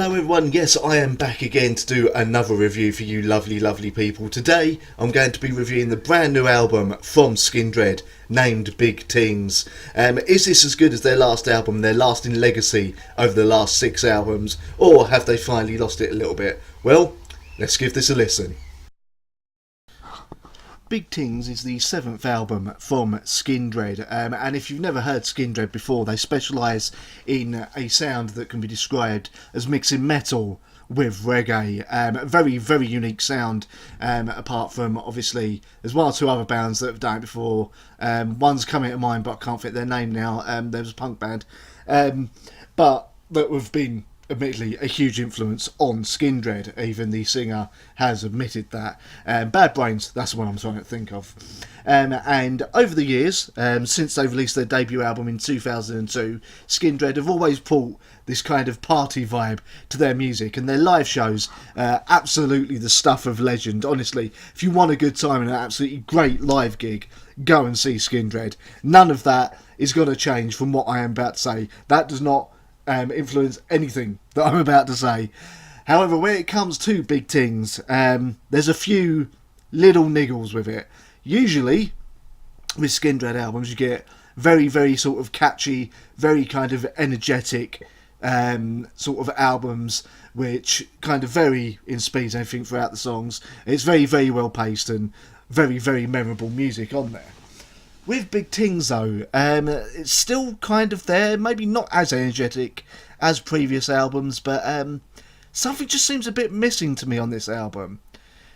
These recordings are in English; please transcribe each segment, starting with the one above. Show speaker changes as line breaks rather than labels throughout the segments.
Hello everyone, yes I am back again to do another review for you lovely people. Today I'm going to be reviewing the brand new album from Skindred named Big Tings. Is this as good as their last album, their lasting legacy over the last 6 albums, or have they finally lost it a little bit? Well, let's give this a listen. Big Tings is the 7th album from Skindred, and if you've never heard Skindred before, they specialise in a sound that can be described as mixing metal with reggae. A very unique sound, apart from, obviously, there's one or two other bands that have done it before. One's coming to mind, but I can't fit their name now. There was a punk band, but that have been admittedly a huge influence on Skindred. Even the singer has admitted that. Bad Brains, that's the one I'm trying to think of. And over the years, since they released their debut album in 2002, Skindred have always brought this kind of party vibe to their music, and their live shows, absolutely the stuff of legend. Honestly, if you want a good time and an absolutely great live gig, go and see Skindred. None of that is going to change from what I am about to say. That does not influence anything that I'm about to say. However, when it comes to Big Tings, there's a few little niggles with it. Usually, with Skindred albums, you get very sort of catchy, very kind of energetic sort of albums, which kind of vary in speed and everything throughout the songs. It's very well paced and very memorable music on there. With Big Tings though, it's still kind of there, maybe not as energetic as previous albums, but something just seems a bit missing to me on this album.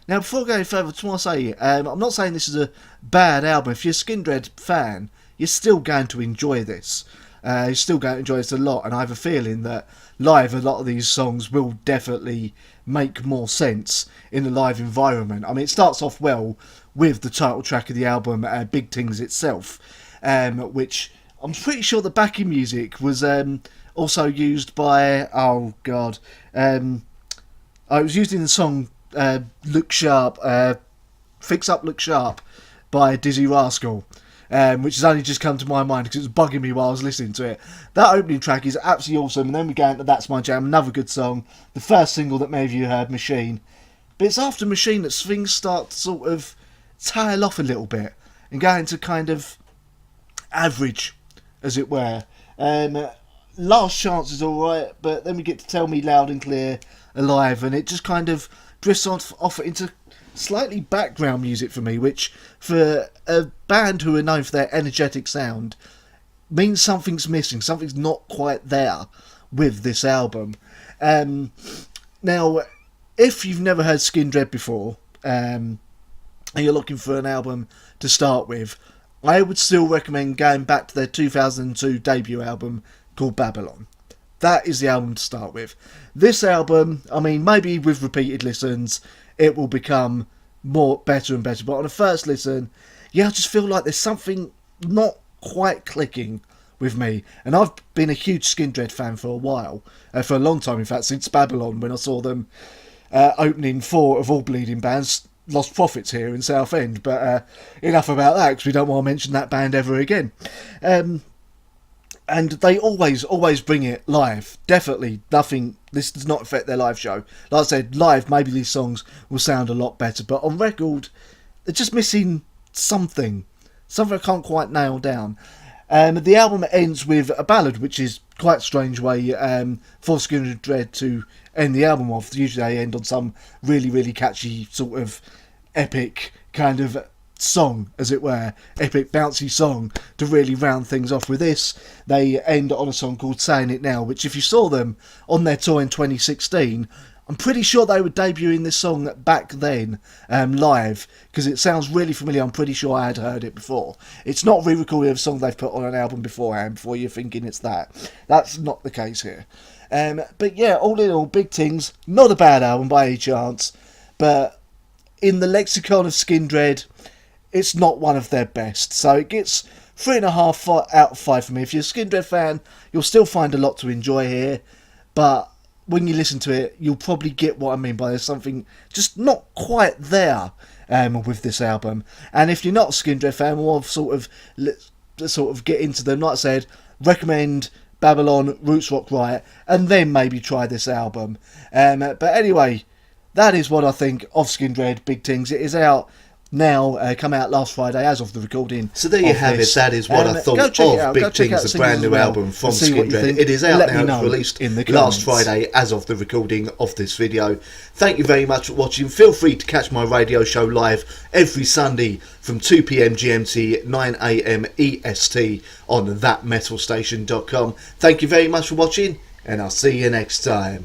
Now, before going further, I want to say, I'm not saying this is a bad album. If you're a Skindred fan, you're still going to enjoy this. You're still going to enjoy this a lot, and I have a feeling that live, a lot of these songs will definitely make more sense in the live environment. I mean, it starts off well with the title track of the album, Big Tings itself, which I'm pretty sure the backing music was also used by, it was used in the song Look Sharp, Fix Up Look Sharp by Dizzy Rascal, which has only just come to my mind because it was bugging me while I was listening to it. That opening track is absolutely awesome, and then we go into That's My Jam, another good song, the first single that many of you heard, Machine. But it's after Machine that things start to sort of tail off a little bit and go into kind of average, as it were. Last Chance is alright, but then we get to Tell Me Loud and Clear, Alive, and it just kind of drifts off into slightly background music for me, which for a band who are known for their energetic sound means something's missing, something's not quite there with this album. Now, if you've never heard Skindred before, and you're looking for an album to start with, I would still recommend going back to their 2002 debut album called Babylon. That is the album to start with. This album, I mean, maybe with repeated listens, it will become better and better. But on a first listen, yeah, I just feel like there's something not quite clicking with me. And I've been a huge Skindred fan for a while, for a long time, in fact, since Babylon, when I saw them opening for, of all bleeding bands, Lost Prophets here in Southend. But enough about that, because we don't want to mention that band ever again. And they always bring it live. Definitely nothing. This does not affect their live show. Like I said, live, maybe these songs will sound a lot better. But on record, they're just missing something. Something I can't quite nail down. The album ends with a ballad, which is quite a strange way for Skindred to end the album off. Usually they end on some really catchy sort of epic kind of song, as it were, epic bouncy song to really round things off. With this, they end on a song called Saying It Now, which if you saw them on their tour in 2016, I'm pretty sure they were debuting this song back then live, because it sounds really familiar. I'm pretty sure I had heard it before. It's not re-recording of a song they've put on an album beforehand before you're thinking it's that. That's not the case here. But yeah, all in all, Big Tings, not a bad album by any chance, but in the lexicon of Skindred, it's not one of their best. So it gets 3.5 out of 5 for me. If you're a Skindred fan, you'll still find a lot to enjoy here, but when you listen to it, you'll probably get what I mean by there's something just not quite there with this album. And if you're not a Skindred fan, or sort of get into them, like I said, recommend Babylon, Roots Rock Riot, and then maybe try this album. But anyway, that is what I think of Skindred, Big Tings. It is out now, come out last Friday as of the recording.
So there you have it. That is what I thought of Big Tings, the brand new album from Skindred. It is out now. It's released last Friday as of the recording of this video. Thank you very much for watching. Feel free to catch my radio show live every Sunday from 2 PM GMT, 9 AM EST on thatmetalstation.com. Thank you very much for watching, and I'll see you next time.